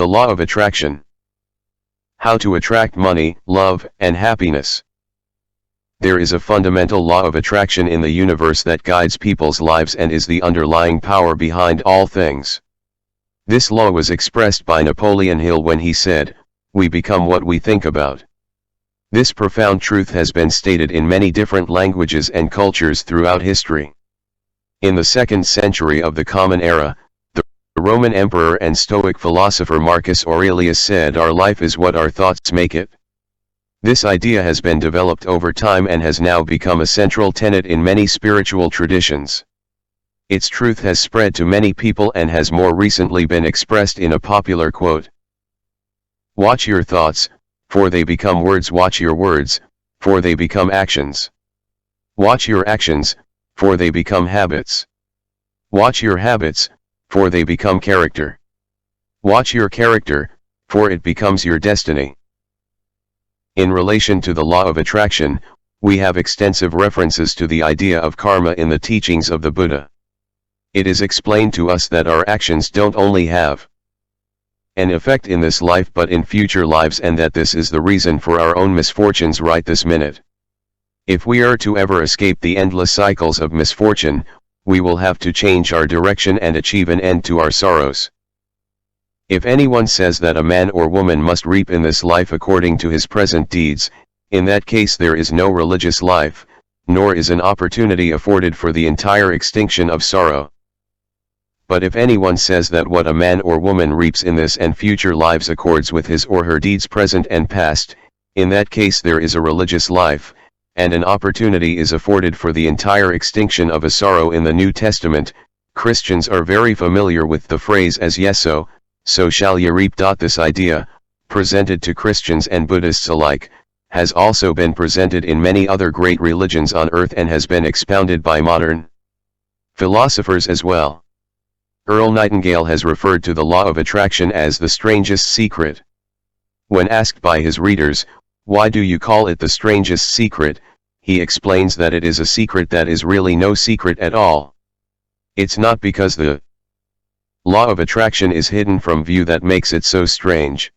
The law of attraction. How to attract money, love, and happiness. There is a fundamental law of attraction in the universe that guides people's lives and is the underlying power behind all things. This law was expressed by Napoleon Hill when he said, "We become what we think about." This profound truth has been stated in many different languages and cultures throughout history. In the 2nd century of the Common Era, the Roman emperor and Stoic philosopher Marcus Aurelius said, "Our life is what our thoughts make it." This idea has been developed over time and has now become a central tenet in many spiritual traditions. Its truth has spread to many people and has more recently been expressed in a popular quote. "Watch your thoughts, for they become words. Watch your words, for they become actions. Watch your actions, for they become habits. Watch your habits, for they become character. Watch your character, for it becomes your destiny." In relation to the law of attraction, we have extensive references to the idea of karma in the teachings of the Buddha. It is explained to us that our actions don't only have an effect in this life but in future lives, and that this is the reason for our own misfortunes right this minute. If we are to ever escape the endless cycles of misfortune, we will have to change our direction and achieve an end to our sorrows. If anyone says that a man or woman must reap in this life according to his present deeds, in that case there is no religious life, nor is an opportunity afforded for the entire extinction of sorrow. But if anyone says that what a man or woman reaps in this and future lives accords with his or her deeds present and past, in that case there is a religious life, and an opportunity is afforded for the entire extinction of a sorrow. In the New Testament, Christians are very familiar with the phrase "as ye sow, so shall ye reap." This idea, presented to Christians and Buddhists alike, has also been presented in many other great religions on earth and has been expounded by modern philosophers as well. Earl Nightingale has referred to the law of attraction as the strangest secret. When asked by his readers, "Why do you call it the strangest secret?" he explains that it is a secret that is really no secret at all. It's not because the law of attraction is hidden from view that makes it so strange.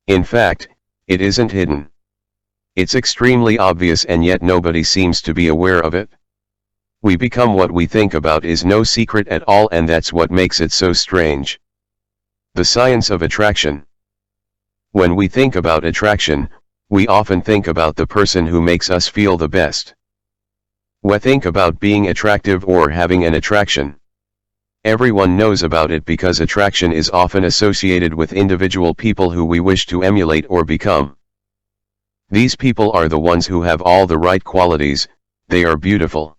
In fact, it isn't hidden. It's extremely obvious, and yet nobody seems to be aware of it. We become what we think about is no secret at all, and that's what makes it so strange. The science of attraction. When we think about attraction, we often think about the person who makes us feel the best. We think about being attractive or having an attraction. Everyone knows about it because attraction is often associated with individual people who we wish to emulate or become. These people are the ones who have all the right qualities. They are beautiful,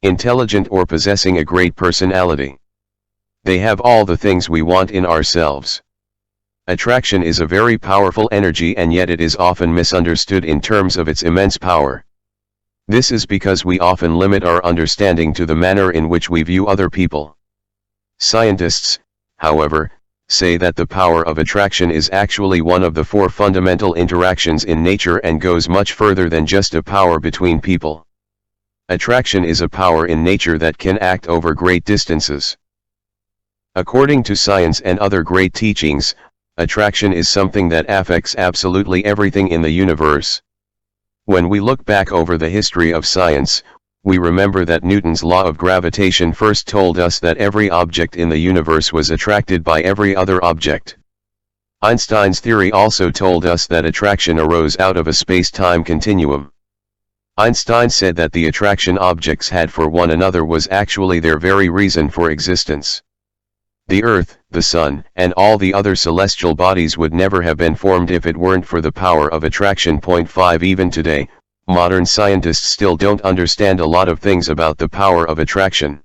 intelligent, or possessing a great personality. They have all the things we want in ourselves. Attraction is a very powerful energy, and yet it is often misunderstood in terms of its immense power. This is because we often limit our understanding to the manner in which we view other people. Scientists, however, say that the power of attraction is actually one of the 4 fundamental interactions in nature and goes much further than just a power between people. Attraction is a power in nature that can act over great distances. According to science and other great teachings, attraction is something that affects absolutely everything in the universe. When we look back over the history of science, we remember that Newton's law of gravitation first told us that every object in the universe was attracted by every other object. Einstein's theory also told us that attraction arose out of a space-time continuum. Einstein said that the attraction objects had for one another was actually their very reason for existence. The Earth, the Sun, and all the other celestial bodies would never have been formed if it weren't for the power of attraction. 5 Even today, modern scientists still don't understand a lot of things about the power of attraction.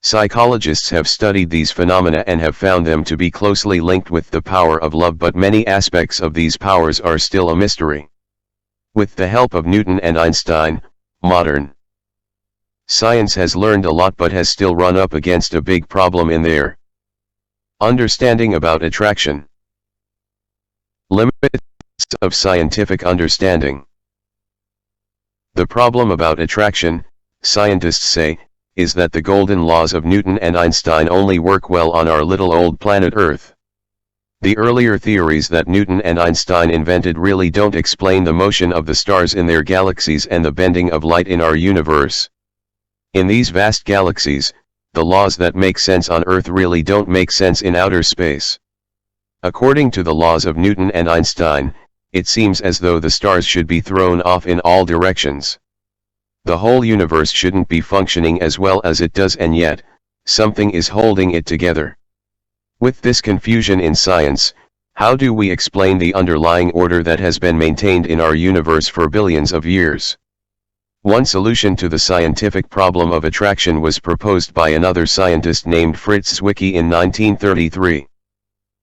Psychologists have studied these phenomena and have found them to be closely linked with the power of love, but many aspects of these powers are still a mystery. With the help of Newton and Einstein, modern science has learned a lot but has still run up against a big problem in their understanding about attraction. Limits of scientific understanding. The problem about attraction, scientists say, is that the golden laws of Newton and Einstein only work well on our little old planet Earth. The earlier theories that Newton and Einstein invented really don't explain the motion of the stars in their galaxies and the bending of light in our universe. In these vast galaxies, the laws that make sense on Earth really don't make sense in outer space. According to the laws of Newton and Einstein, it seems as though the stars should be thrown off in all directions. The whole universe shouldn't be functioning as well as it does, and yet, something is holding it together. With this confusion in science, how do we explain the underlying order that has been maintained in our universe for billions of years? One solution to the scientific problem of attraction was proposed by another scientist named Fritz Zwicky in 1933.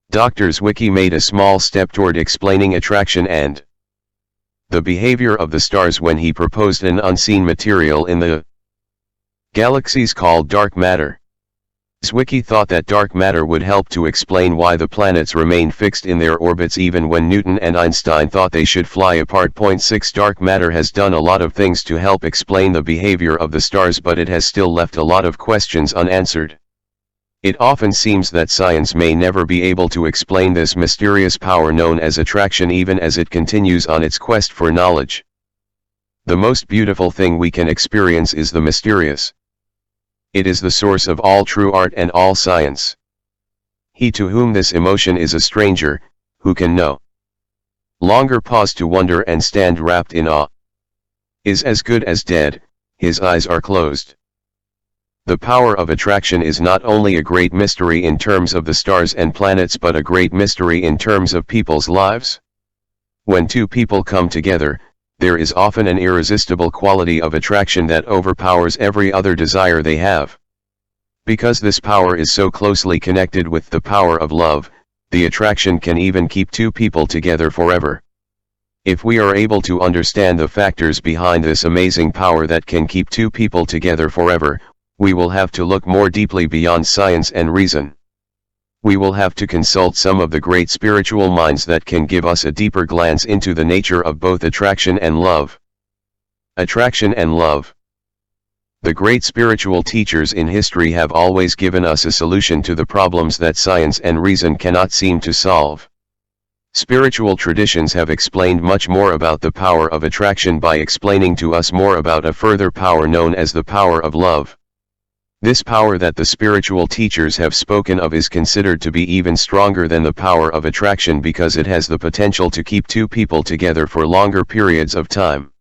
Dr. Zwicky made a small step toward explaining attraction and the behavior of the stars when he proposed an unseen material in the galaxies called dark matter. Zwicky thought that dark matter would help to explain why the planets remain fixed in their orbits even when Newton and Einstein thought they should fly apart. 6 Dark matter has done a lot of things to help explain the behavior of the stars, but it has still left a lot of questions unanswered. It often seems that science may never be able to explain this mysterious power known as attraction, even as it continues on its quest for knowledge. The most beautiful thing we can experience is the mysterious. It is the source of all true art and all science. He to whom this emotion is a stranger, who can no longer pause to wonder and stand wrapped in awe, is as good as dead, his eyes are closed. The power of attraction is not only a great mystery in terms of the stars and planets, but a great mystery in terms of people's lives. When two people come together, there is often an irresistible quality of attraction that overpowers every other desire they have. Because this power is so closely connected with the power of love, the attraction can even keep two people together forever. If we are able to understand the factors behind this amazing power that can keep two people together forever, we will have to look more deeply beyond science and reason. We will have to consult some of the great spiritual minds that can give us a deeper glance into the nature of both attraction and love. Attraction and love. The great spiritual teachers in history have always given us a solution to the problems that science and reason cannot seem to solve. Spiritual traditions have explained much more about the power of attraction by explaining to us more about a further power known as the power of love. This power that the spiritual teachers have spoken of is considered to be even stronger than the power of attraction because it has the potential to keep two people together for longer periods of time.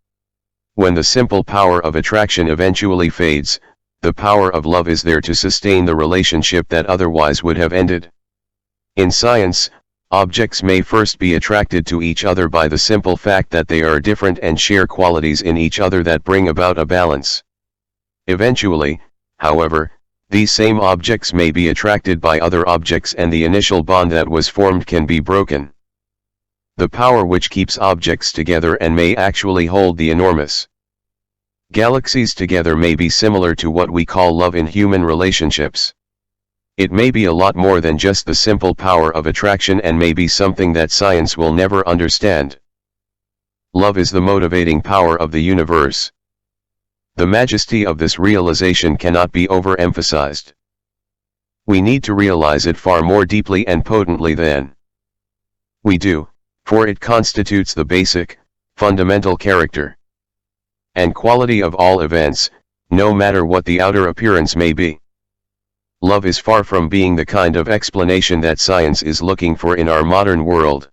When the simple power of attraction eventually fades, the power of love is there to sustain the relationship that otherwise would have ended. In science, objects may first be attracted to each other by the simple fact that they are different and share qualities in each other that bring about a balance. Eventually, however, these same objects may be attracted by other objects and the initial bond that was formed can be broken. The power which keeps objects together and may actually hold the enormous galaxies together may be similar to what we call love in human relationships. It may be a lot more than just the simple power of attraction and may be something that science will never understand. Love is the motivating power of the universe. The majesty of this realization cannot be overemphasized. We need to realize it far more deeply and potently than we do, for it constitutes the basic, fundamental character and quality of all events, no matter what the outer appearance may be. Love is far from being the kind of explanation that science is looking for in our modern world.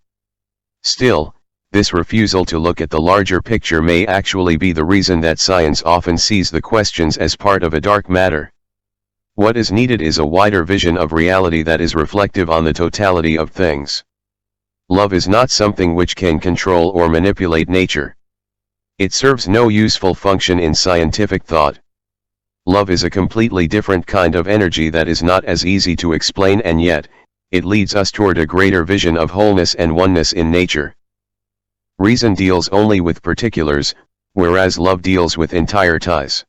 Still, this refusal to look at the larger picture may actually be the reason that science often sees the questions as part of a dark matter. What is needed is a wider vision of reality that is reflective on the totality of things. Love is not something which can control or manipulate nature. It serves no useful function in scientific thought. Love is a completely different kind of energy that is not as easy to explain, and yet, it leads us toward a greater vision of wholeness and oneness in nature. Reason deals only with particulars, whereas love deals with entireties.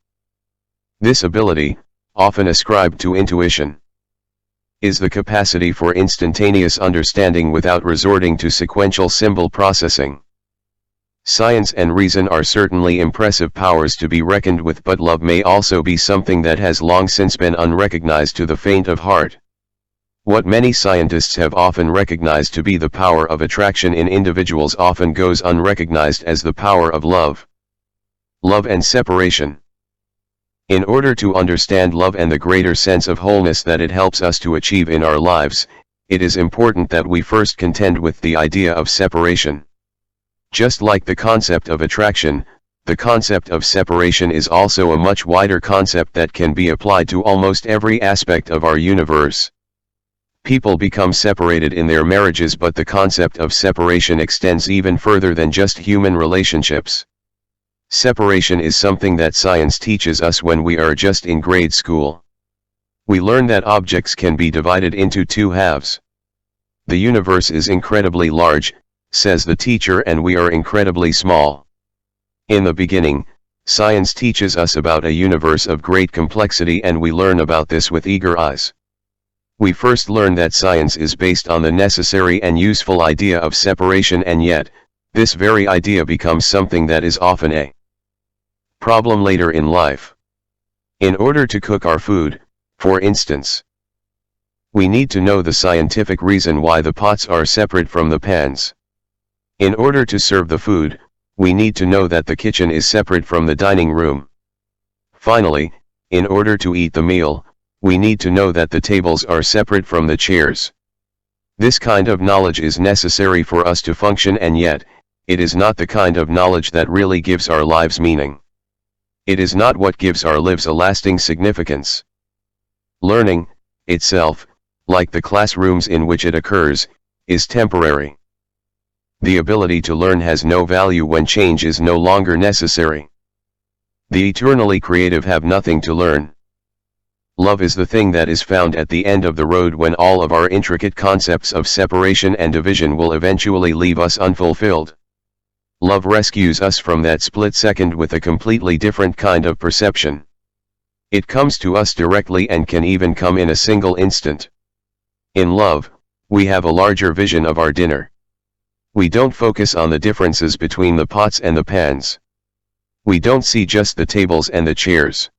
This ability, often ascribed to intuition, is the capacity for instantaneous understanding without resorting to sequential symbol processing. Science and reason are certainly impressive powers to be reckoned with, but love may also be something that has long since been unrecognized to the faint of heart. What many scientists have often recognized to be the power of attraction in individuals often goes unrecognized as the power of love. Love and separation. In order to understand love and the greater sense of wholeness that it helps us to achieve in our lives, it is important that we first contend with the idea of separation. Just like the concept of attraction, the concept of separation is also a much wider concept that can be applied to almost every aspect of our universe. People become separated in their marriages, but the concept of separation extends even further than just human relationships. Separation is something that science teaches us when we are just in grade school. We learn that objects can be divided into two halves. The universe is incredibly large, says the teacher, and we are incredibly small. In the beginning, science teaches us about a universe of great complexity, and we learn about this with eager eyes. We first learn that science is based on the necessary and useful idea of separation, and yet, this very idea becomes something that is often a problem later in life. In order to cook our food, for instance, we need to know the scientific reason why the pots are separate from the pans. In order to serve the food, we need to know that the kitchen is separate from the dining room. Finally, in order to eat the meal, we need to know that the tables are separate from the chairs. This kind of knowledge is necessary for us to function, and yet, it is not the kind of knowledge that really gives our lives meaning. It is not what gives our lives a lasting significance. Learning, itself, like the classrooms in which it occurs, is temporary. The ability to learn has no value when change is no longer necessary. The eternally creative have nothing to learn. Love is the thing that is found at the end of the road when all of our intricate concepts of separation and division will eventually leave us unfulfilled. Love rescues us from that split second with a completely different kind of perception. It comes to us directly and can even come in a single instant. In love, we have a larger vision of our dinner. We don't focus on the differences between the pots and the pans. We don't see just the tables and the chairs.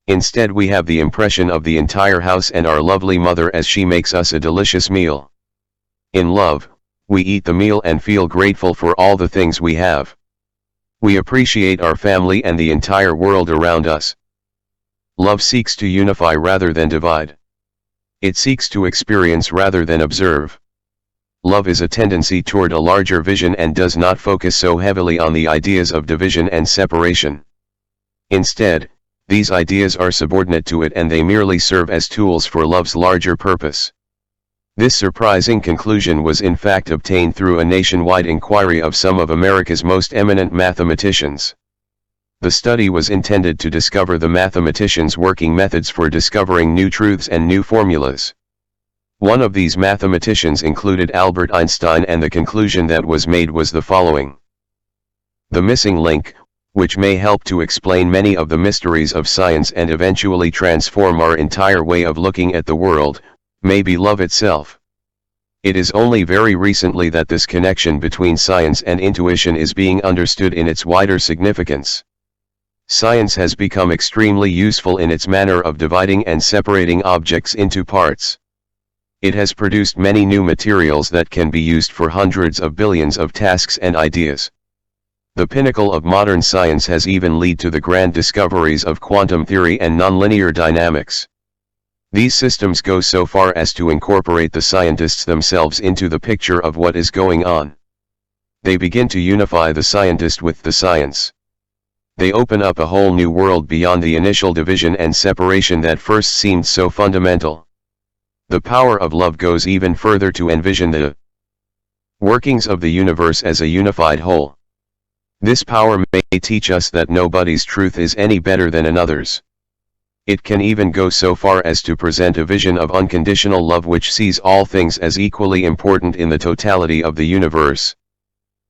Instead, we have the impression of the entire house and our lovely mother as she makes us a delicious meal. In love, we eat the meal and feel grateful for all the things we have. We appreciate our family and the entire world around us. Love seeks to unify rather than divide. It seeks to experience rather than observe. Love is a tendency toward a larger vision and does not focus so heavily on the ideas of division and separation. Instead, these ideas are subordinate to it, and they merely serve as tools for love's larger purpose. This surprising conclusion was in fact obtained through a nationwide inquiry of some of America's most eminent mathematicians. The study was intended to discover the mathematicians' working methods for discovering new truths and new formulas. One of these mathematicians included Albert Einstein, and the conclusion that was made was the following. The missing link, which may help to explain many of the mysteries of science and eventually transform our entire way of looking at the world, may be love itself. It is only very recently that this connection between science and intuition is being understood in its wider significance. Science has become extremely useful in its manner of dividing and separating objects into parts. It has produced many new materials that can be used for hundreds of billions of tasks and ideas. The pinnacle of modern science has even led to the grand discoveries of quantum theory and nonlinear dynamics. These systems go so far as to incorporate the scientists themselves into the picture of what is going on. They begin to unify the scientist with the science. They open up a whole new world beyond the initial division and separation that first seemed so fundamental. The power of love goes even further to envision the workings of the universe as a unified whole. This power may teach us that nobody's truth is any better than another's. It can even go so far as to present a vision of unconditional love which sees all things as equally important in the totality of the universe.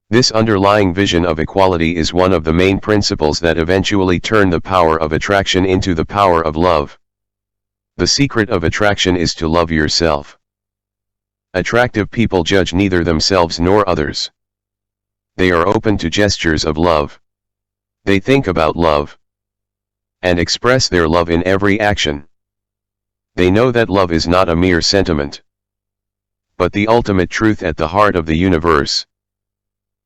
This underlying vision of equality is one of the main principles that eventually turn the power of attraction into the power of love. The secret of attraction is to love yourself. Attractive people judge neither themselves nor others. They are open to gestures of love. They think about love and express their love in every action. They know that love is not a mere sentiment, but the ultimate truth at the heart of the universe.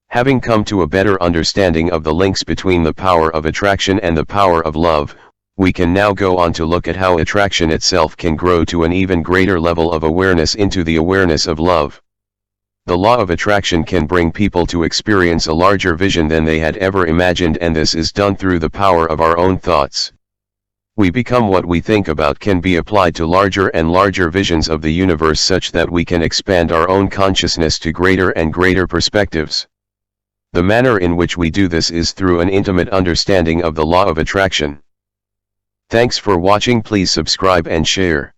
Having come to a better understanding of the links between the power of attraction and the power of love, we can now go on to look at how attraction itself can grow to an even greater level of awareness into the awareness of love. The law of attraction can bring people to experience a larger vision than they had ever imagined, and this is done through the power of our own thoughts. We become what we think about can be applied to larger and larger visions of the universe, such that we can expand our own consciousness to greater and greater perspectives. The manner in which we do this is through an intimate understanding of the law of attraction. Thanks for watching. Please subscribe and share.